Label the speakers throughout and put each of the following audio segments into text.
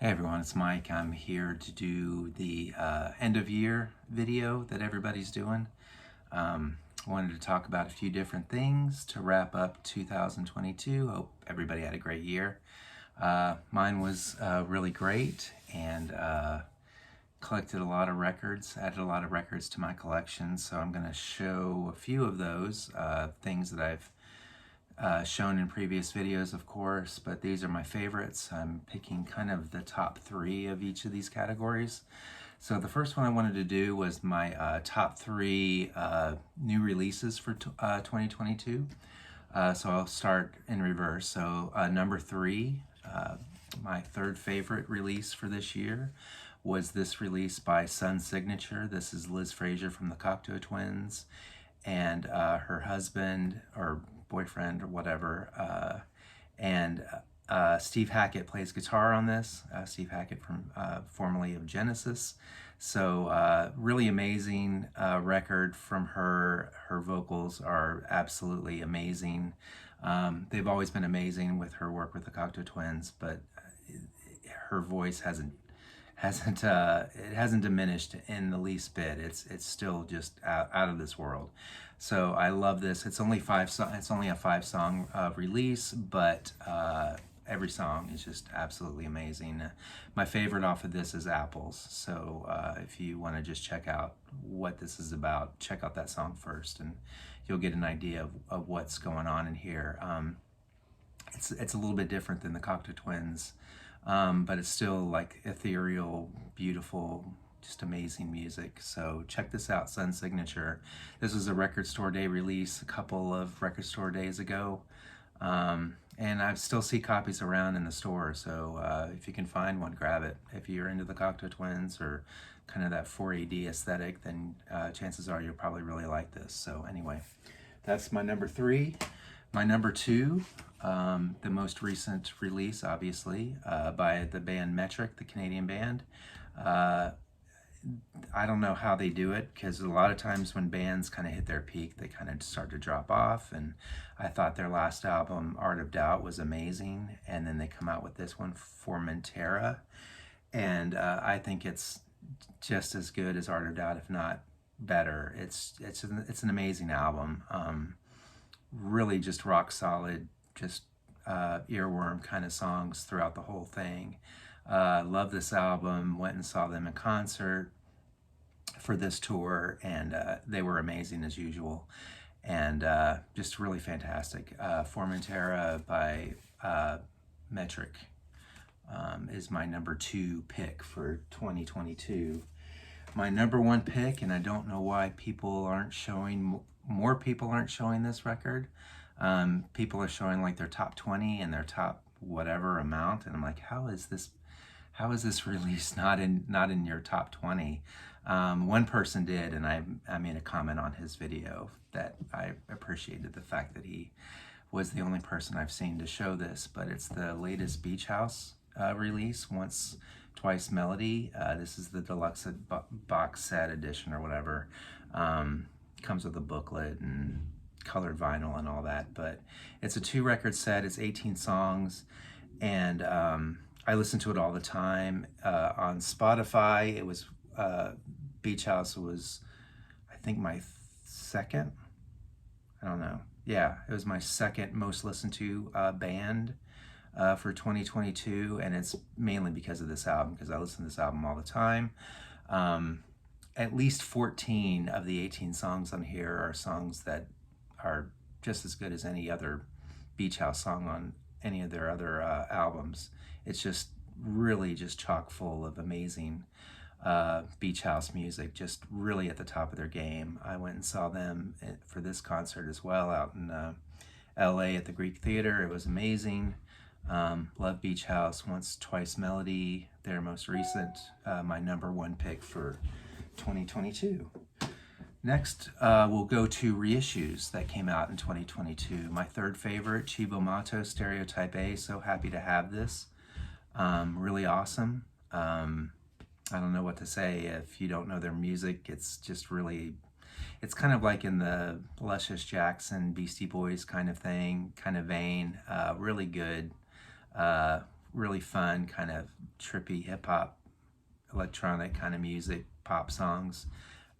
Speaker 1: Hey everyone, it's Mike. I'm here to do the end of year video that everybody's doing. I wanted to talk about a few different things to wrap up 2022. Hope everybody had a great year. Mine was really great and collected a lot of records, added a lot of records to my collection. So I'm going to show a few of those things that I've shown in previous videos, of course, but these are my favorites. I'm picking kind of the top three of each of these categories. So the first one I wanted to do was my top three new releases for 2022. So I'll start in reverse. So number three, my third favorite release for this year was this release by Sun Signature. This is Liz Fraser from the Cocteau Twins and her husband or boyfriend or whatever, and Steve Hackett plays guitar on this. Steve Hackett from formerly of Genesis. So really amazing record from her. Her vocals are absolutely amazing. They've always been amazing with her work with the Cocteau Twins, but her voice hasn't diminished in the least bit. It's still just out of this world. So I love this. It's only a 5-song release, but every song is just absolutely amazing. My favorite off of this is Apples. So if you want to just check out what this is about, check out that song first, and you'll get an idea of what's going on in here. It's a little bit different than the Cocteau Twins. But it's still like ethereal, beautiful, just amazing music. So check this out, Sun Signature. This was a Record Store Day release a couple of Record Store Days ago. And I still see copies around in the store. So if you can find one, grab it. If you're into the Cocteau Twins or kind of that 4AD aesthetic, then chances are you'll probably really like this. So anyway, that's my number three. My number two, the most recent release, obviously, by the band Metric, the Canadian band. I don't know how they do it, because a lot of times when bands kind of hit their peak, they kind of start to drop off. And I thought their last album, Art of Doubt, was amazing. And then they come out with this one, Formentera. And I think it's just as good as Art of Doubt, if not better. It's an amazing album. Really just rock solid, just earworm kind of songs throughout the whole thing. Love this album. Went and saw them in concert for this tour, and they were amazing as usual, and just really fantastic. Formentera by Metric is my number two pick for 2022. My number one pick, and I don't know why more people aren't showing this record. People are showing like their top 20 and their top whatever amount, and I'm like, how is this release not in your top 20? One person did, and I made a comment on his video that I appreciated the fact that he was the only person I've seen to show this, but it's the latest Beach House release, Once Twice Melody. This is the deluxe box set edition or whatever. Comes with a booklet and colored vinyl and all that, but it's a 2-record set. It's 18 songs, and I listen to it all the time. On Spotify, it was Beach House was, I think, my second, I don't know, yeah, it was my second most listened to band for 2022, and it's mainly because of this album, because I listen to this album all the time. At least 14 of the 18 songs on here are songs that are just as good as any other Beach House song on any of their other albums. It's just really just chock full of amazing Beach House music, just really at the top of their game. I went and saw them for this concert as well out in LA at the Greek Theater. It was amazing. Love Beach House. Once Twice Melody, their most recent, my number one pick for 2022. Next, we'll go to reissues that came out in 2022. My third favorite, Cibo Matto, Stereotype A. So happy to have this. Really awesome. I don't know what to say. If you don't know their music, it's just really, it's kind of like in the Luscious Jackson, Beastie Boys kind of thing, kind of vein. Really good. really fun, kind of trippy hip hop, electronic kind of music, pop songs.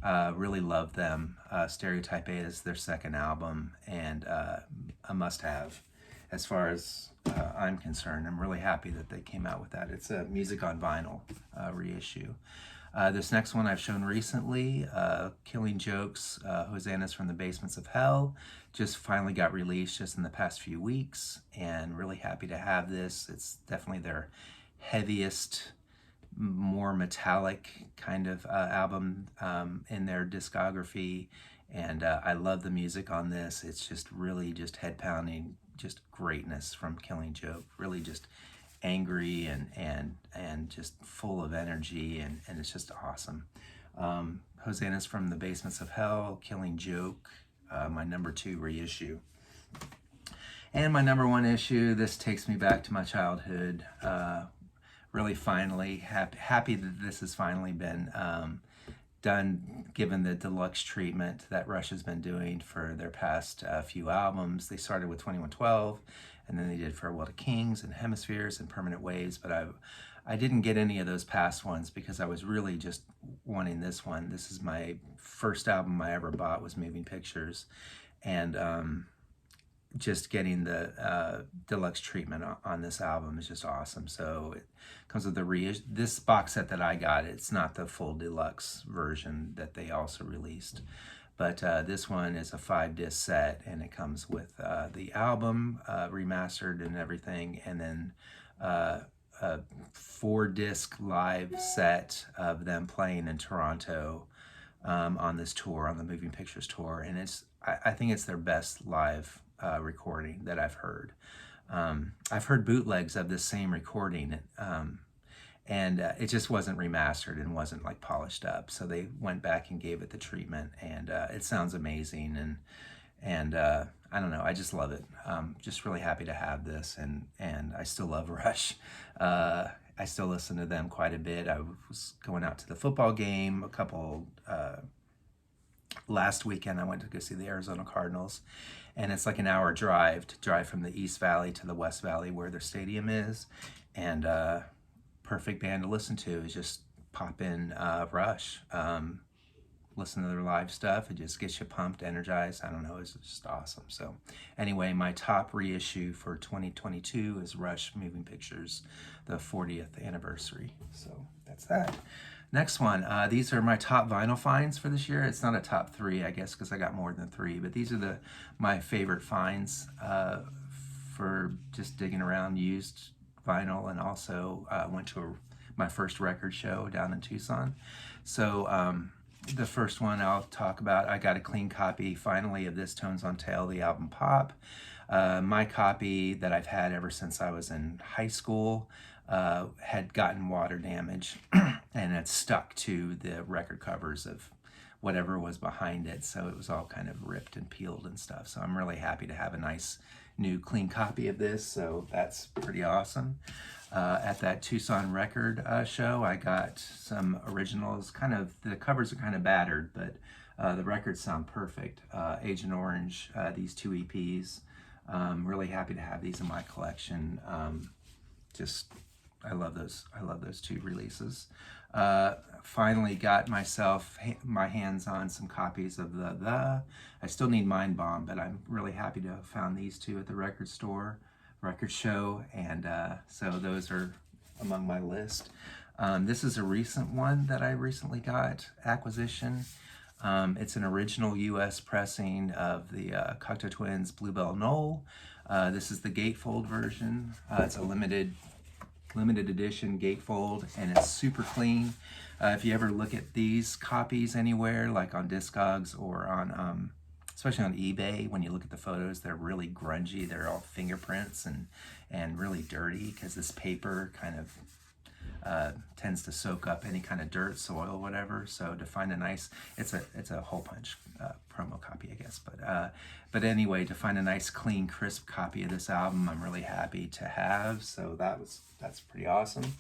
Speaker 1: Really love them. Stereotype A is their second album, and a must-have as far as I'm concerned. I'm really happy that they came out with that. It's a Music on Vinyl reissue. This next one I've shown recently, Killing Joke's Hosannas from the Basements of Hell, just finally got released just in the past few weeks, and really happy to have this. It's definitely their heaviest, more metallic kind of album in their discography, and I love the music on this. It's just really just head-pounding, just greatness from Killing Joke. Really just angry and just full of energy, and it's just awesome. Hosannas from the Basements of Hell, Killing Joke, my number 2 reissue. And my number 1 issue, this takes me back to my childhood. Really finally happy that this has finally been done, given the deluxe treatment that Rush has been doing for their past few albums. They started with 2112, and then they did Farewell to Kings and Hemispheres and Permanent Waves, but I didn't get any of those past ones because I was really just wanting this one. This is my first album I ever bought, was Moving Pictures, and just getting the deluxe treatment on this album is just awesome. So it comes with this box set that I got. It's not the full deluxe version that they also released, but this one is a 5-disc set, and it comes with the album remastered and everything, and then a 4-disc live set of them playing in Toronto on this tour, on the Moving Pictures tour, and I think it's their best live recording that I've heard. I've heard bootlegs of this same recording, and it just wasn't remastered and wasn't like polished up. So they went back and gave it the treatment, and it sounds amazing. And I don't know, I just love it. Just really happy to have this, and I still love Rush. I still listen to them quite a bit. I was going out to the football game last weekend. I went to go see the Arizona Cardinals, and it's like an hour drive from the East Valley to the West Valley where their stadium is, and perfect band to listen to is just pop in Rush. Listen to their live stuff. It just gets you pumped, energized. I don't know, it's just awesome. So anyway, my top reissue for 2022 is Rush Moving Pictures, the 40th anniversary. So that's that. Next one, these are my top vinyl finds for this year. It's not a top 3, I guess, because I got more than 3, but these are my favorite finds for just digging around used vinyl, and also went to my first record show down in Tucson. So the first one I'll talk about, I got a clean copy finally of This Tones on Tail, the album Pop. My copy that I've had ever since I was in high school had gotten water damage, and it stuck to the record covers of whatever was behind it, so it was all kind of ripped and peeled and stuff. So I'm really happy to have a nice new clean copy of this, so that's pretty awesome. At that Tucson record show, I got some originals. The covers are kind of battered, but the records sound perfect. Agent Orange, these 2 EPs. Really happy to have these in my collection. I love those 2 releases. Finally got my hands on some copies of the I still need Mind Bomb, but I'm really happy to have found these 2 at the record show, and so those are among my list. This is a recent one that I recently got, acquisition. It's an original U.S. pressing of the Cocteau Twins' Bluebell Knoll. This is the gatefold version. It's a limited edition gatefold, and it's super clean. If you ever look at these copies anywhere, like on Discogs or on especially on eBay, when you look at the photos, they're really grungy. They're all fingerprints and really dirty, because this paper kind of tends to soak up any kind of dirt, soil, whatever. So to find a nice, it's a hole punch promo copy, I guess. But anyway, to find a nice, clean, crisp copy of this album, I'm really happy to have. So that's pretty awesome.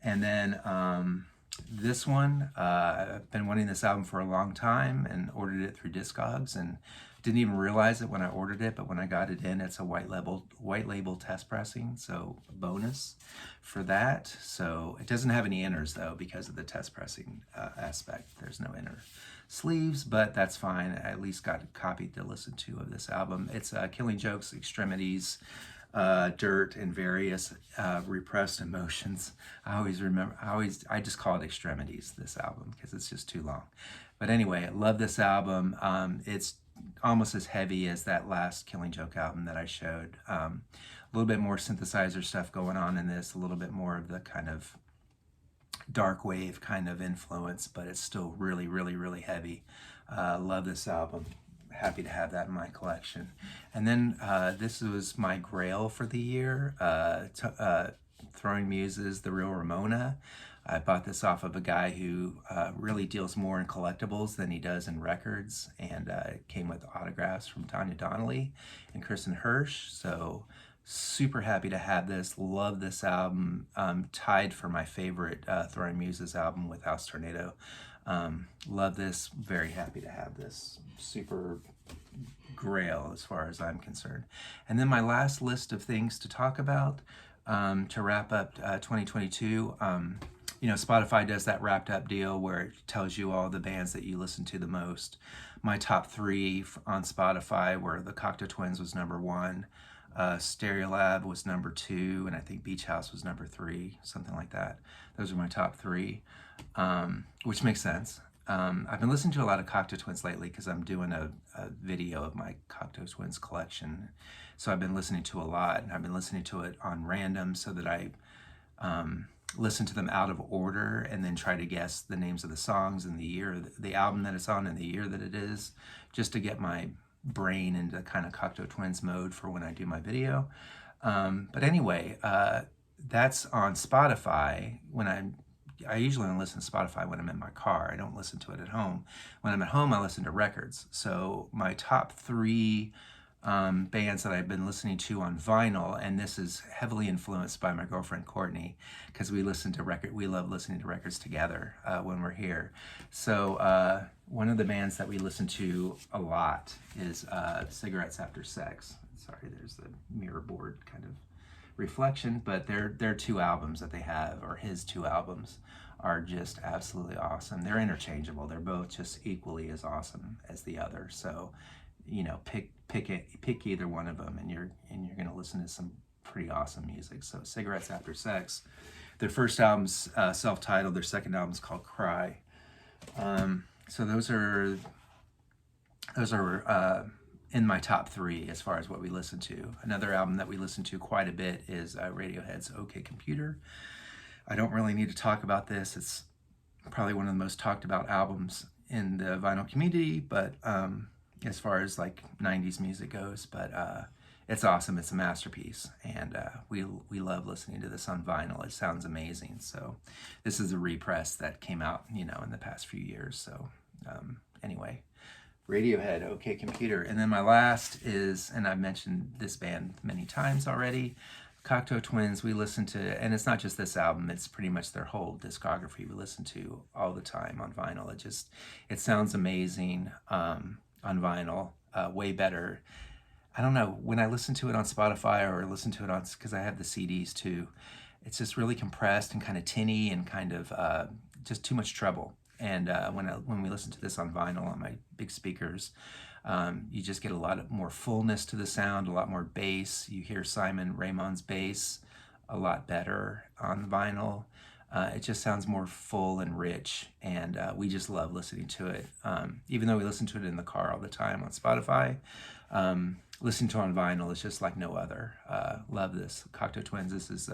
Speaker 1: And then this one, I've been wanting this album for a long time and ordered it through Discogs, and Didn't even realize it when I ordered it, but when I got it in, it's a white label test pressing, so a bonus for that. So it doesn't have any inners though because of the test pressing aspect. There's no inner sleeves, but that's fine. I at least got a copy to listen to of this album. It's Killing Jokes, Extremities, Dirt, and Various Repressed Emotions. I just call it Extremities, this album, because it's just too long. But anyway, I love this album. It's almost as heavy as that last Killing Joke album that I showed. A little bit more synthesizer stuff going on in this, a little bit more of the kind of dark wave kind of influence, but it's still really, really, really heavy. Love this album. Happy to have that in my collection. And then this was my grail for the year, Throwing Muses, The Real Ramona. I bought this off of a guy who really deals more in collectibles than he does in records, and it came with autographs from Tanya Donnelly and Kristen Hirsch. So super happy to have this. Love this album. Tied for my favorite Throwing Muses album with House Tornado. Love this. Very happy to have this. Super grail as far as I'm concerned. And then my last list of things to talk about to wrap up 2022. Spotify does that wrapped up deal where it tells you all the bands that you listen to the most. My top 3 on Spotify were the Cocteau Twins was number 1, Stereolab was number 2, and I think Beach House was number 3, something like that. Those are my top 3, which makes sense. I've been listening to a lot of Cocteau Twins lately because I'm doing a video of my Cocteau Twins collection. So I've been listening to a lot, and I've been listening to it on random so that I listen to them out of order and then try to guess the names of the songs and the year, the album that it's on and the year that it is, just to get my brain into kind of Cocteau Twins mode for when I do my video. But anyway, that's on Spotify. I usually only listen to Spotify when I'm in my car. I don't listen to it at home. When I'm at home, I listen to records. So my top 3 bands that I've been listening to on vinyl, and this is heavily influenced by my girlfriend Courtney, because we love listening to records together when we're here. So one of the bands that we listen to a lot is Cigarettes After Sex. Sorry, there's the mirror board kind of reflection, but their 2 albums that they have, or his 2 albums, are just absolutely awesome. They're interchangeable. They're both just equally as awesome as the other. So pick either one of them, and you're going to listen to some pretty awesome music. So Cigarettes After Sex, their first album's self-titled. Their second album's called Cry. So those are in my top 3 as far as what we listen to. Another album that we listen to quite a bit is Radiohead's OK Computer. I don't really need to talk about this. It's probably one of the most talked about albums in the vinyl community, but as far as like 90s music goes, but it's awesome. It's a masterpiece, and we love listening to this on vinyl. It sounds amazing. So this is a repress that came out, in the past few years. So anyway, Radiohead, OK Computer. And then my last is, and I've mentioned this band many times already, Cocteau Twins. We listen to, and it's not just this album, it's pretty much their whole discography we listen to all the time on vinyl. It sounds amazing on vinyl, way better. I don't know, when I listen to it on Spotify or listen to it on, because I have the CDs too, it's just really compressed and kind of tinny and kind of just too much treble. And when we listen to this on vinyl on my big speakers, you just get a lot more fullness to the sound, a lot more bass. You hear Simon Raymond's bass a lot better on vinyl. It just sounds more full and rich, and we just love listening to it. Even though we listen to it in the car all the time on Spotify, listening to it on vinyl is just like no other. Love this. Cocteau Twins, this is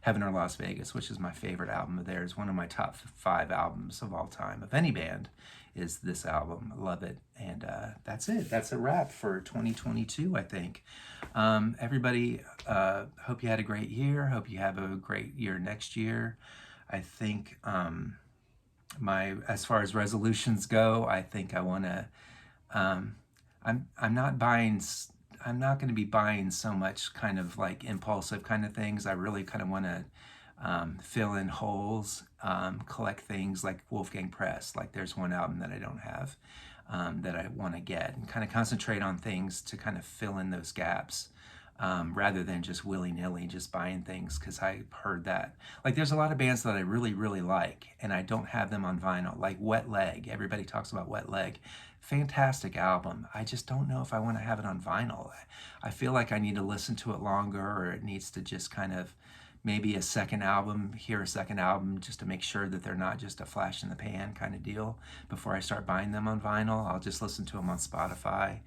Speaker 1: Heaven or Las Vegas, which is my favorite album of theirs. One of my top 5 albums of all time, of any band, is this album. I love it. And that's it. That's a wrap for 2022, I think. Everybody, hope you had a great year. Hope you have a great year next year. I think as far as resolutions go, I think I want to, I'm not going to be buying so much kind of like impulsive kind of things. I really kind of want to fill in holes, collect things like Wolfgang Press. Like there's one album that I don't have. that I want to get, and kind of concentrate on things to kind of fill in those gaps. Rather than just willy-nilly just buying things, because I heard that. Like, there's a lot of bands that I really, really like, and I don't have them on vinyl, like Wet Leg. Everybody talks about Wet Leg. Fantastic album. I just don't know if I want to have it on vinyl. I feel like I need to listen to it longer, or it needs to just kind of maybe a second album, hear a second album, just to make sure that they're not just a flash in the pan kind of deal before I start buying them on vinyl. I'll just listen to them on Spotify.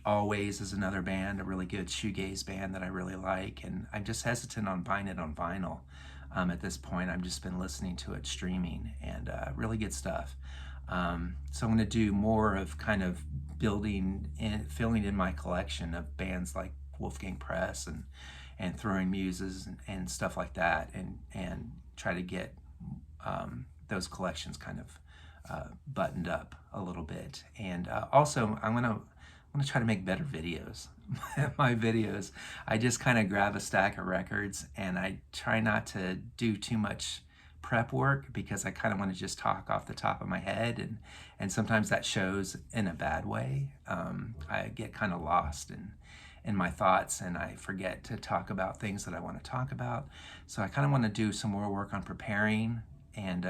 Speaker 1: Always is another band, a really good shoegaze band that I really like, and I'm just hesitant on buying it on vinyl. At this point, I've just been listening to it streaming, and really good stuff. So I'm going to do more of kind of building and filling in my collection of bands like Wolfgang Press and Throwing Muses and stuff like that, and try to get those collections kind of buttoned up a little bit. And also, I'm gonna try to make better videos. My videos, I just kind of grab a stack of records, and I try not to do too much prep work, because I kind of want to just talk off the top of my head, and sometimes that shows in a bad way. I get kind of lost in my thoughts, and I forget to talk about things that I want to talk about. So I kind of want to do some more work on preparing, and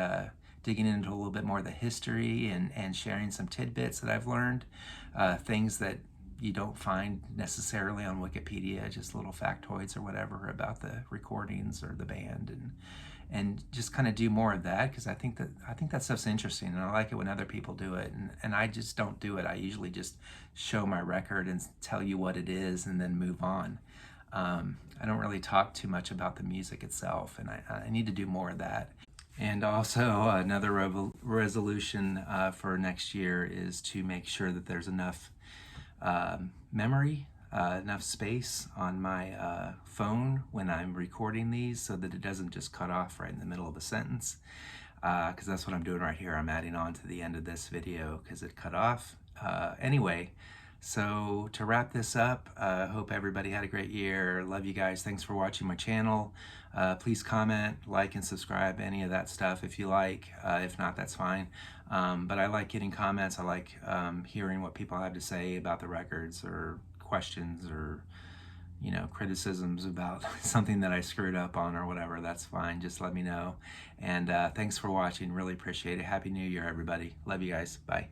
Speaker 1: digging into a little bit more of the history, and sharing some tidbits that I've learned, things that you don't find necessarily on Wikipedia, just little factoids or whatever about the recordings or the band, and just kind of do more of that, because I think that stuff's interesting, and I like it when other people do it, and I just don't do it. I usually just show my record and tell you what it is, and then move on. I don't really talk too much about the music itself, and I need to do more of that. And also, another resolution for next year is to make sure that there's enough memory, enough space on my phone when I'm recording these, so that it doesn't just cut off right in the middle of a sentence, because that's what I'm doing right here. I'm adding on to the end of this video because it cut off. Anyway, so to wrap this up, hope everybody had a great year. Love you guys. Thanks for watching my channel. Please comment, like, and subscribe, any of that stuff if you like. If not, that's fine. But I like getting comments. I like hearing what people have to say about the records, or questions, or criticisms about something that I screwed up on or whatever. That's fine. Just let me know. And thanks for watching. Really appreciate it. Happy New Year, everybody. Love you guys. Bye.